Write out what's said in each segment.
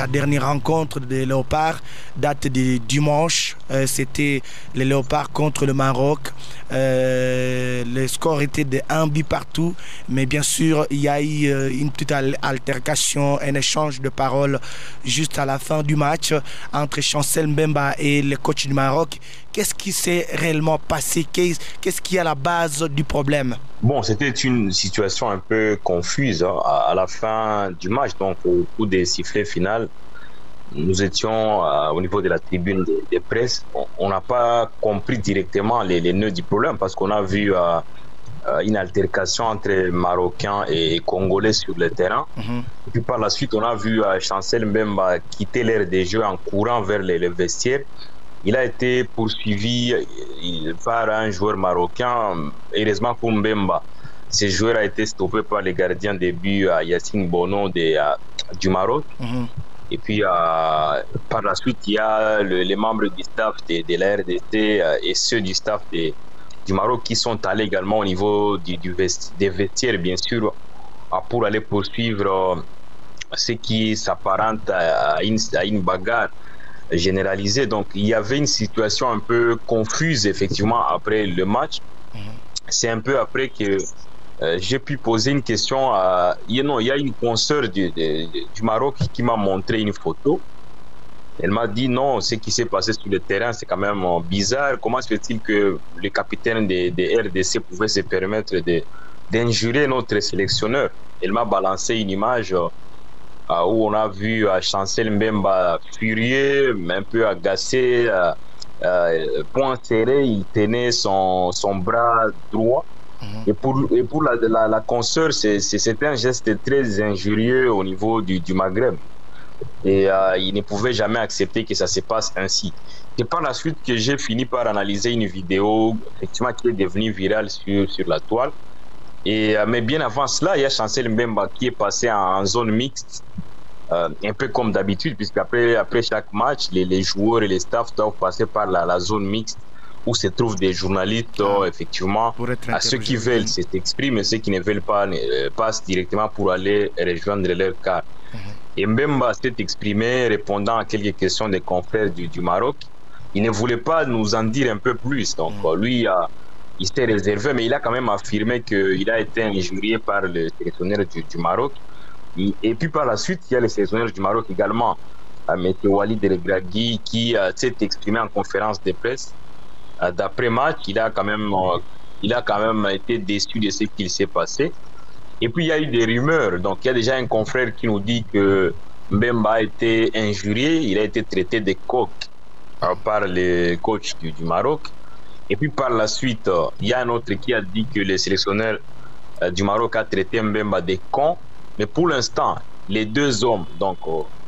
la dernière rencontre des Léopards date de dimanche. C'était les Léopards contre le Maroc. Le score était de 1 but partout. Mais bien sûr, il y a eu une petite altercation, un échange de paroles juste à la fin du match entre Chancel Mbemba et le coach du Maroc. Qu'est-ce qui s'est réellement passé? Qu'est-ce qui est à la base du problème? Bon, c'était une situation un peu confuse à la fin du match. Donc, au coup des sifflets finaux, nous étions au niveau de la tribune des presse. On n'a pas compris directement les nœuds du problème parce qu'on a vu une altercation entre Marocains et Congolais sur le terrain. Et puis par la suite, on a vu Chancel Mbemba quitter l'aire des jeux en courant vers les vestiaires. Il a été poursuivi par un joueur marocain. Heureusement pour Mbemba, ce joueur a été stoppé par les gardiens de but Yacine Bono du Maroc. Et puis par la suite, il y a les membres du staff de la RDC et ceux du staff du Maroc qui sont allés également au niveau des vestiaires, bien sûr, pour aller poursuivre ce qui s'apparente à une bagarre généralisée. Donc, il y avait une situation un peu confuse, effectivement, après le match. C'est un peu après que j'ai pu poser une question il y a une consoeur du Maroc qui m'a montré une photo. Elle m'a dit non, ce qui s'est passé sur le terrain, c'est quand même bizarre. Comment se fait-il que le capitaine des RDC pouvait se permettre d'injurer notre sélectionneur? Elle m'a balancé une image où on a vu Chancel Mbemba furieux, un peu agacé, poing serré, il tenait son bras droit. Et pour la consoeur, c'était un geste très injurieux au niveau du Maghreb. Et il ne pouvait jamais accepter que ça se passe ainsi. C'est par la suite que j'ai fini par analyser une vidéo effectivement qui est devenue virale sur la toile. Mais bien avant cela, il y a Chancel Mbemba qui est passé en zone mixte, un peu comme d'habitude, puisque après chaque match, les joueurs et les staffs doivent passer par la zone mixte où se trouvent des journalistes, effectivement, à ceux qui veulent s'exprimer et ceux qui ne veulent pas passent directement pour aller rejoindre leur car. Et Mbemba s'est exprimé répondant à quelques questions des confrères du Maroc. Il ne voulait pas nous en dire un peu plus. Donc, lui, il s'est réservé, mais il a quand même affirmé qu'il a été injurié par le sélectionneur du Maroc. Et puis par la suite, il y a le sélectionneur du Maroc également, M. Walid Regragui, qui s'est exprimé en conférence de presse. D'après-match, il a quand même été déçu de ce qu'il s'est passé. Et puis il y a eu des rumeurs. Donc il y a déjà un confrère qui nous dit que Mbemba a été injurié, il a été traité de coq par le coach du Maroc. Et puis par la suite, il y a un autre qui a dit que le sélectionneur du Maroc a traité Mbemba de con. Mais pour l'instant, les deux hommes, donc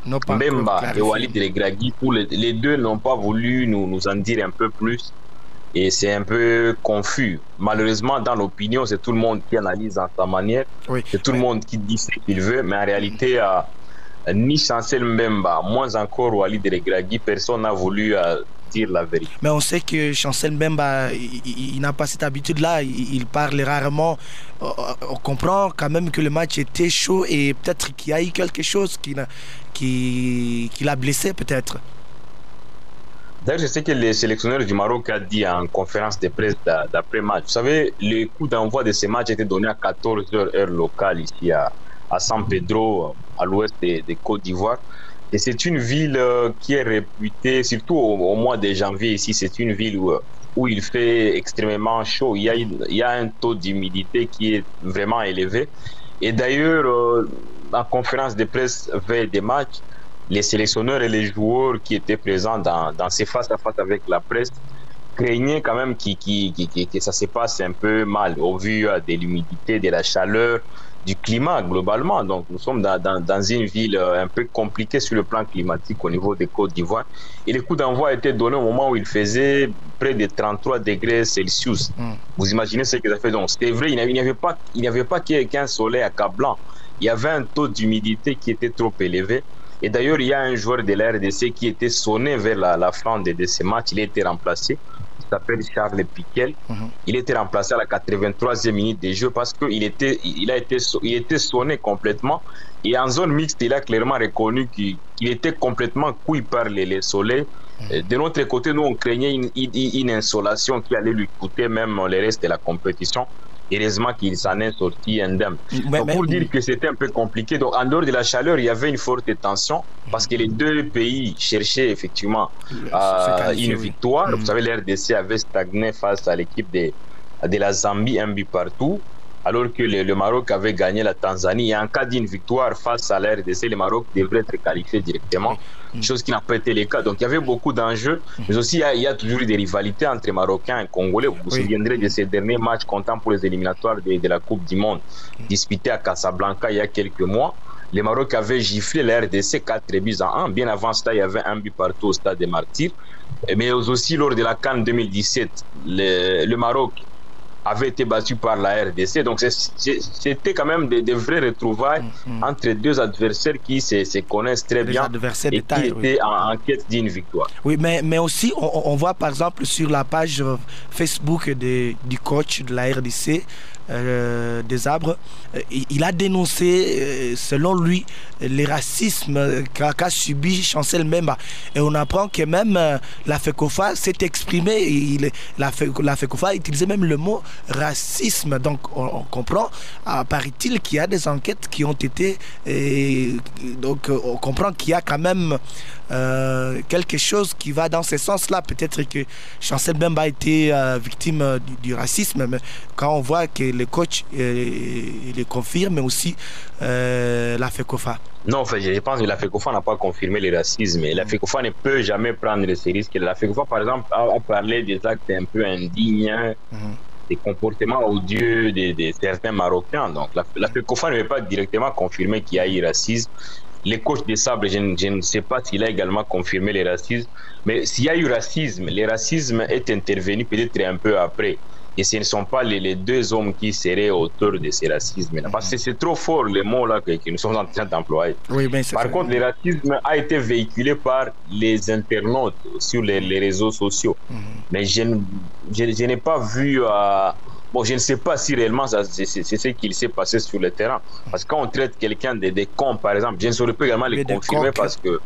Mbemba et Walid Regragui, les deux n'ont pas voulu nous en dire un peu plus. Et c'est un peu confus. Malheureusement, dans l'opinion, c'est tout le monde qui analyse en sa manière. C'est tout le monde qui dit ce qu'il veut. Mais en réalité, ni Chancel Mbemba, moins encore Walid Regragui, personne n'a voulu dire la vérité. Mais on sait que Chancel Mbemba, il n'a pas cette habitude-là. Il parle rarement. On comprend quand même que le match était chaud et peut-être qu'il y a eu quelque chose qui l'a blessé, peut-être. D'ailleurs, je sais que le sélectionneur du Maroc a dit en conférence de presse d'après-match. Vous savez, le coup d'envoi de ce match était donné à 14h heure locale ici à San Pedro, à l'ouest de Côte d'Ivoire. Et c'est une ville qui est réputée, surtout au mois de janvier ici, c'est une ville où il fait extrêmement chaud. Il y a un taux d'humidité qui est vraiment élevé. Et d'ailleurs, en conférence de presse veille des matchs, les sélectionneurs et les joueurs qui étaient présents dans ces face-à-face avec la presse craignaient quand même que ça se passe un peu mal au vu de l'humidité, de la chaleur, du climat globalement. Donc nous sommes dans une ville un peu compliquée sur le plan climatique au niveau des Côtes d'Ivoire. Et le coup d'envoi a été donné au moment où il faisait près de 33 degrés Celsius. Vous imaginez ce que ça fait. Donc c'était vrai, il n'y avait pas qu'un soleil accablant. Il y avait un taux d'humidité qui était trop élevé. Et d'ailleurs, il y a un joueur de la RDC qui était sonné vers la fin de ce match. Il a été remplacé. s'appelle Charles Piquel. Il était remplacé à la 83e minute de jeu parce qu'il était sonné complètement. Et en zone mixte, il a clairement reconnu qu'il était complètement cuit par les soleils. De notre côté, nous, on craignait une insolation qui allait lui coûter même le reste de la compétition. Heureusement qu'il s'en est sorti indemne. Pour dire que c'était un peu compliqué, donc en dehors de la chaleur, il y avait une forte tension parce que les deux pays cherchaient effectivement une victoire. Vous savez, l'RDC avait stagné face à l'équipe de la Zambie, un but partout, alors que le Maroc avait gagné la Tanzanie. Et en cas d'une victoire face à la RDC, le Maroc devrait être qualifié directement, chose qui n'a pas été le cas. Donc il y avait beaucoup d'enjeux, mais aussi il y a toujours eu des rivalités entre Marocains et Congolais. Vous vous souviendrez de ces derniers matchs comptant pour les éliminatoires de la Coupe du Monde, disputés à Casablanca il y a quelques mois. Le Maroc avait giflé la RDC 4-1. Bien avant cela, il y avait un but partout au stade des Martyrs. Mais aussi lors de la CAN 2017, le Maroc avait été battu par la RDC. Donc c'était quand même des vraies retrouvailles entre deux adversaires qui se connaissent très bien et qui étaient en quête d'une victoire. Oui, mais aussi on voit par exemple sur la page Facebook du coach de la RDC, des Arbres, il a dénoncé selon lui les racismes qu'a subi Chancel Mbemba, et on apprend que même la FECOFA s'est exprimée, la FECOFA a utilisé même le mot racisme. Donc on comprend, paraît-il, qu'il y a des enquêtes qui ont été donc on comprend qu'il y a quand même quelque chose qui va dans ce sens-là. Peut-être que Chancel Mbemba a été victime du racisme, mais quand on voit que le coach le confirme, mais aussi la FECOFA. Non, en fait, je pense que la FECOFA n'a pas confirmé le racisme. La FECOFA ne peut jamais prendre ces risques. La FECOFA, par exemple, a parlé des actes un peu indignes, des comportements odieux de certains Marocains. Donc la FECOFA ne veut pas directement confirmer qu'il y a eu racisme. Le coach des Sables, je ne sais pas s'il a également confirmé le racisme, mais s'il y a eu racisme, le racisme est intervenu peut-être un peu après. Et ce ne sont pas les deux hommes qui seraient auteurs de ces racismes-là. Parce que c'est trop fort les mots-là que nous sommes en train d'employer. Oui, par contre, le racisme a été véhiculé par les internautes sur les réseaux sociaux. Mais je n'ai pas vu... Bon, je ne sais pas si réellement c'est ce qu'il s'est passé sur le terrain. Parce que quand on traite quelqu'un de cons, par exemple, je ne saurais pas également le confirmer parce que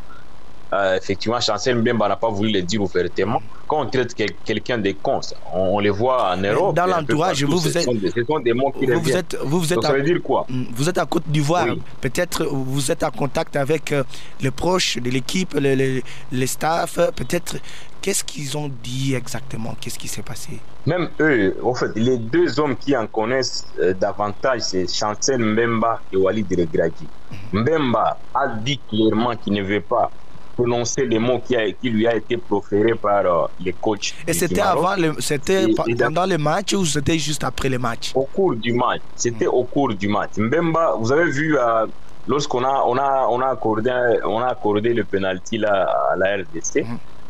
effectivement, Chancel Mbemba n'a pas voulu le dire ouvertement. Quand on traite quelqu'un de con, on les voit en Europe. Dans l'entourage, ce sont des mots qui reviennent. Donc, ça veut dire quoi? Vous êtes à Côte d'Ivoire. Oui. Peut-être vous êtes en contact avec les proches de l'équipe, les staffs. Peut-être, qu'est-ce qu'ils ont dit exactement? Qu'est-ce qui s'est passé? Même eux, en fait, les deux hommes qui en connaissent davantage, c'est Chancel Mbemba et Walid Regragui. Mbemba a dit clairement qu'il ne veut pas prononcer les mots qui lui a été proféré par les coachs. Et c'était pendant le match ou c'était juste après le match? Au cours du match. C'était au cours du match. Mbemba, vous avez vu, lorsqu'on a accordé le penalty là, à la RDC,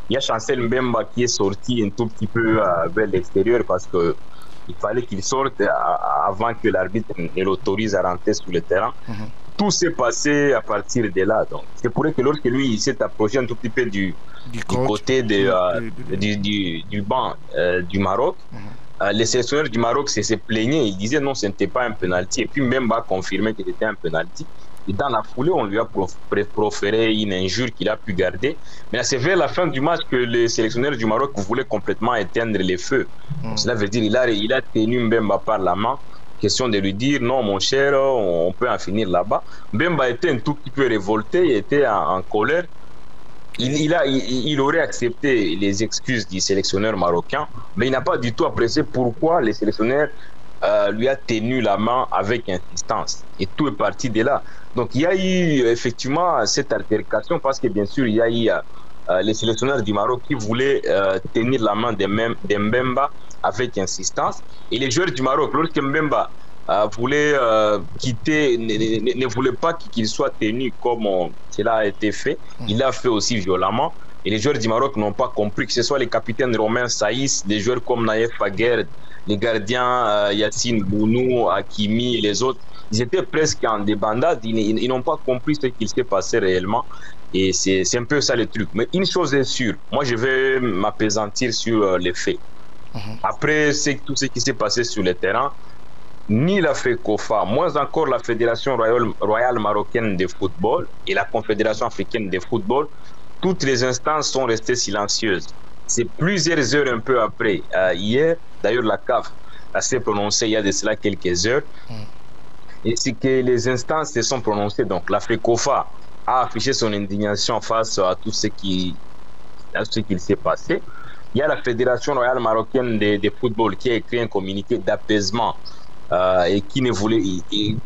il y a Chancel Mbemba qui est sorti un tout petit peu vers l'extérieur parce que il fallait qu'il sorte avant que l'arbitre ne l'autorise à rentrer sur le terrain. Tout s'est passé à partir de là. Donc, c'est pour ça que lorsque lui il s'est approché un tout petit peu du côté du banc du Maroc, les sélectionneurs du Maroc se plaignaient. Ils disaient non, ce n'était pas un penalty. Et puis même a confirmé que c'était un penalty. Et dans la foulée, on lui a proféré une injure qu'il a pu garder. Mais c'est vers la fin du match que les sélectionneurs du Maroc voulaient complètement éteindre les feux. Donc, cela veut dire il a tenu Mbemba par la main. Question de lui dire non mon cher, on peut en finir là-bas. Mbemba était un tout petit peu révolté, il était en colère. Il aurait accepté les excuses du sélectionneur marocain, mais il n'a pas du tout apprécié pourquoi le sélectionneur lui a tenu la main avec insistance. Et tout est parti de là. Donc il y a eu effectivement cette altercation parce que bien sûr il y a eu les sélectionneurs du Maroc qui voulaient tenir la main de Mbemba avec insistance. Et les joueurs du Maroc, lorsque Mbemba voulait quitter, ne voulait pas qu'il soit tenu comme cela a été fait, il l'a fait aussi violemment. Et les joueurs du Maroc n'ont pas compris, que ce soit les capitaines Romain Saïs, les joueurs comme Naïef Faguerd, les gardiens Yassine Bounou, Hakimi et les autres, ils étaient presque en débandade, ils n'ont pas compris ce qu'il s'est passé réellement. Et c'est un peu ça le truc. Mais une chose est sûre, moi je vais m'appesantir sur les faits. Après tout ce qui s'est passé sur le terrain, ni la FECOFA, moins encore la Fédération royale marocaine de football et la Confédération africaine de football, toutes les instances sont restées silencieuses. C'est plusieurs heures un peu après. Hier, d'ailleurs, la CAF s'est prononcée il y a de cela quelques heures. Et c'est que les instances se sont prononcées. Donc, la FECOFA a affiché son indignation face à tout ce qui s'est passé. Il y a la Fédération royale marocaine de football qui a écrit un communiqué d'apaisement et qui ne voulait.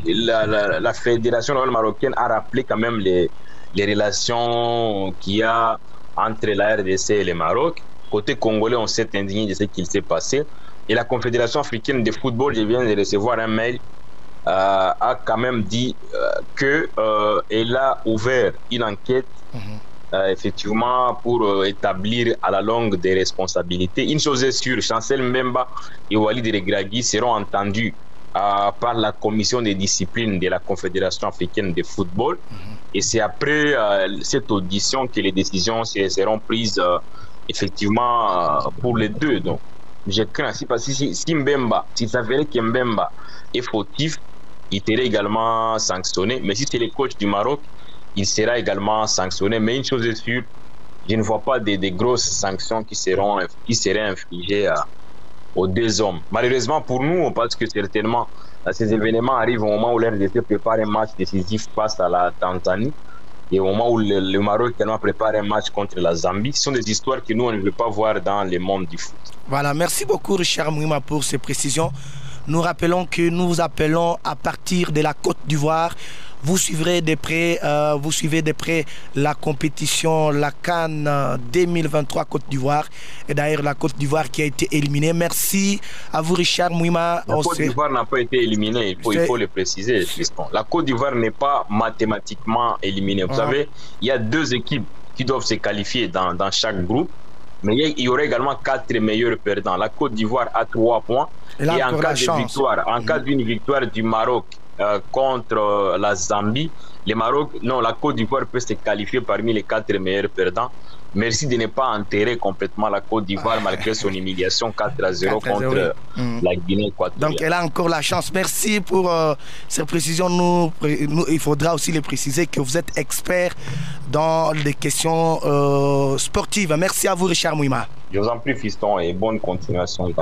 La Fédération royale marocaine a rappelé quand même les relations qu'il y a entre la RDC et le Maroc. Côté congolais, on s'est indigné de ce qu'il s'est passé. Et la Confédération africaine de football, je viens de recevoir un mail, a quand même dit qu'elle a ouvert une enquête effectivement pour établir à la longue des responsabilités. Une chose est sûre, Chancel Mbemba et Walid Regragui seront entendus par la commission des disciplines de la Confédération africaine de football. Et c'est après cette audition que les décisions seront prises effectivement pour les deux. Donc, je crains, si Mbemba, s'il s'avérait que Mbemba est fautif, il serait également sanctionné. Mais si c'est le coach du Maroc, il sera également sanctionné. Mais une chose est sûre, je ne vois pas des grosses sanctions qui seraient infligées aux deux hommes. Malheureusement pour nous, parce que certainement ces événements arrivent au moment où l'RDC prépare un match décisif face à la Tanzanie et au moment où le Maroc également prépare un match contre la Zambie. Ce sont des histoires que nous, on ne veut pas voir dans le monde du foot. Voilà, merci beaucoup Richard Mouima pour ces précisions. Nous rappelons que nous vous appelons à partir de la Côte d'Ivoire. Vous suivez de près la compétition, la CAN 2023 Côte d'Ivoire. Et d'ailleurs, la Côte d'Ivoire qui a été éliminée. Merci à vous, Richard Mouima. La Côte d'Ivoire n'a pas été éliminée, il faut le préciser. La Côte d'Ivoire n'est pas mathématiquement éliminée. Vous savez, il y a deux équipes qui doivent se qualifier dans chaque groupe. Mais il y aurait également 4 meilleurs perdants. La Côte d'Ivoire a 3 points. Et en cas d'une victoire du Maroc contre la Zambie, la Côte d'Ivoire peut se qualifier parmi les 4 meilleurs perdants. Merci de ne pas enterrer complètement la Côte d'Ivoire malgré son humiliation 4-0 contre la Guinée équatoriale. Donc elle a encore la chance. Merci pour ces précisions. Il faudra aussi les préciser que vous êtes expert dans les questions sportives. Merci à vous Richard Mouima. Je vous en prie fiston et bonne continuation.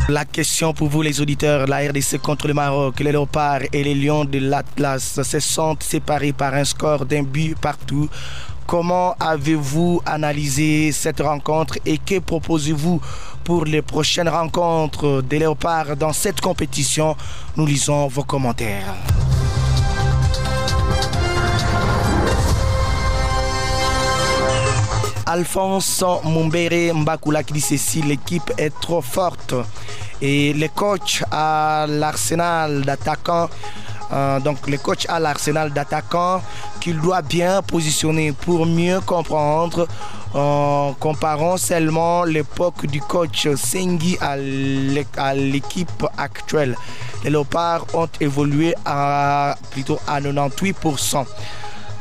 La question pour vous les auditeurs, la RDC contre le Maroc, les Léopards et les Lions de l'Atlas se sont séparés par un score d'un but partout. Comment avez-vous analysé cette rencontre et que proposez-vous pour les prochaines rencontres des Léopards dans cette compétition? Nous lisons vos commentaires. Alphonse Mumbere Mbakula qui dit ceci: l'équipe est trop forte et les coachs à l'arsenal d'attaquants qu'il doit bien positionner pour mieux comprendre. Comparons seulement l'époque du coach Sengi à l'équipe actuelle. Les Léopards ont évolué à 98%.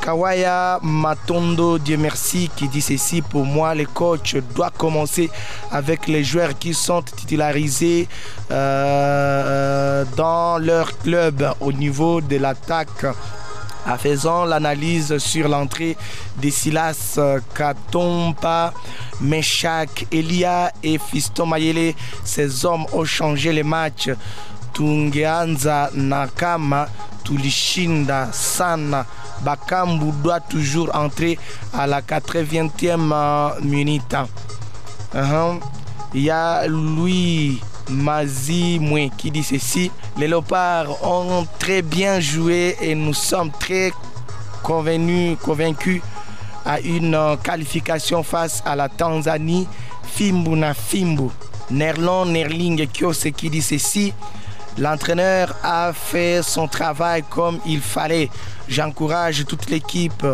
Kawaya Matondo, Dieu merci, qui dit ceci: pour moi, les coachs doivent commencer avec les joueurs qui sont titularisés dans leur club au niveau de l'attaque. En faisant l'analyse sur l'entrée de Silas Katompa, Meshak, Elia et Fiston Mayele, ces hommes ont changé les matchs. Tungeanza Nakama, Tulishinda Sana, Bakambu doit toujours entrer à la 80e minute. Il y a Louis Mazimoué qui dit ceci: les Léopards ont très bien joué et nous sommes très convaincus à une qualification face à la Tanzanie. Fimbu na Fimbu. Nerling Kiose qui dit ceci: l'entraîneur a fait son travail comme il fallait. J'encourage toute l'équipe.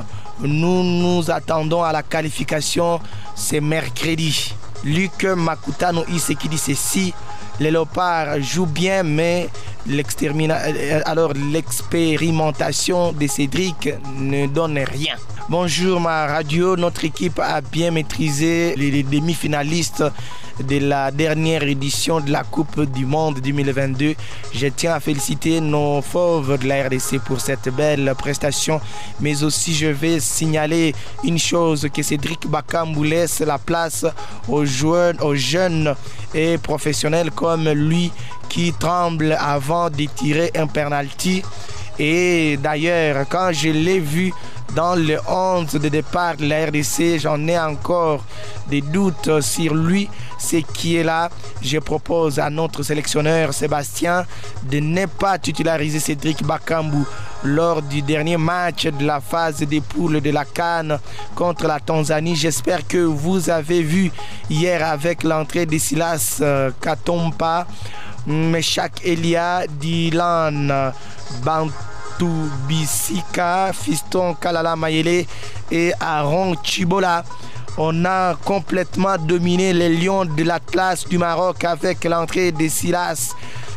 Nous attendons à la qualification. C'est mercredi. Luc Makutano Isse qui dit ceci: les Léopards jouent bien, mais l'expérimentation de Cédric ne donne rien. Bonjour ma radio, notre équipe a bien maîtrisé les demi-finalistes de la dernière édition de la Coupe du Monde 2022. Je tiens à féliciter nos fauves de la RDC pour cette belle prestation, mais aussi je vais signaler une chose, que Cédric Bakambu laisse la place aux jeunes et professionnels comme lui qui tremblent avant de tirer un penalty. Et d'ailleurs, quand je l'ai vu dans le 11 de départ de la RDC, j'en ai encore des doutes sur lui. Ce qui est là, je propose à notre sélectionneur Sébastien de ne pas titulariser Cédric Bakambu lors du dernier match de la phase des poules de la CAN contre la Tanzanie. J'espère que vous avez vu hier avec l'entrée de Silas Katompa, Meshak Elia, Dylan Bantubisika, Fiston Kalala Mayele et Aaron Chibola. On a complètement dominé les Lions de l'Atlas du Maroc avec l'entrée de Silas.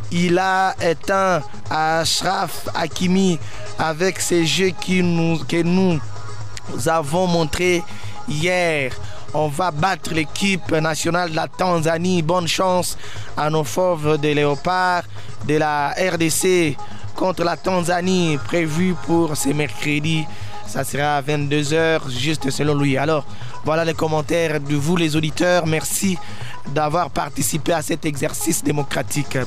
Il a éteint Achraf Hakimi avec ces jeux que nous avons montrés hier. On va battre l'équipe nationale de la Tanzanie. Bonne chance à nos fauves de Léopard de la RDC contre la Tanzanie, prévu pour ce mercredi. Ça sera à 22h, juste selon lui. Alors, voilà les commentaires de vous, les auditeurs. Merci d'avoir participé à cet exercice démocratique.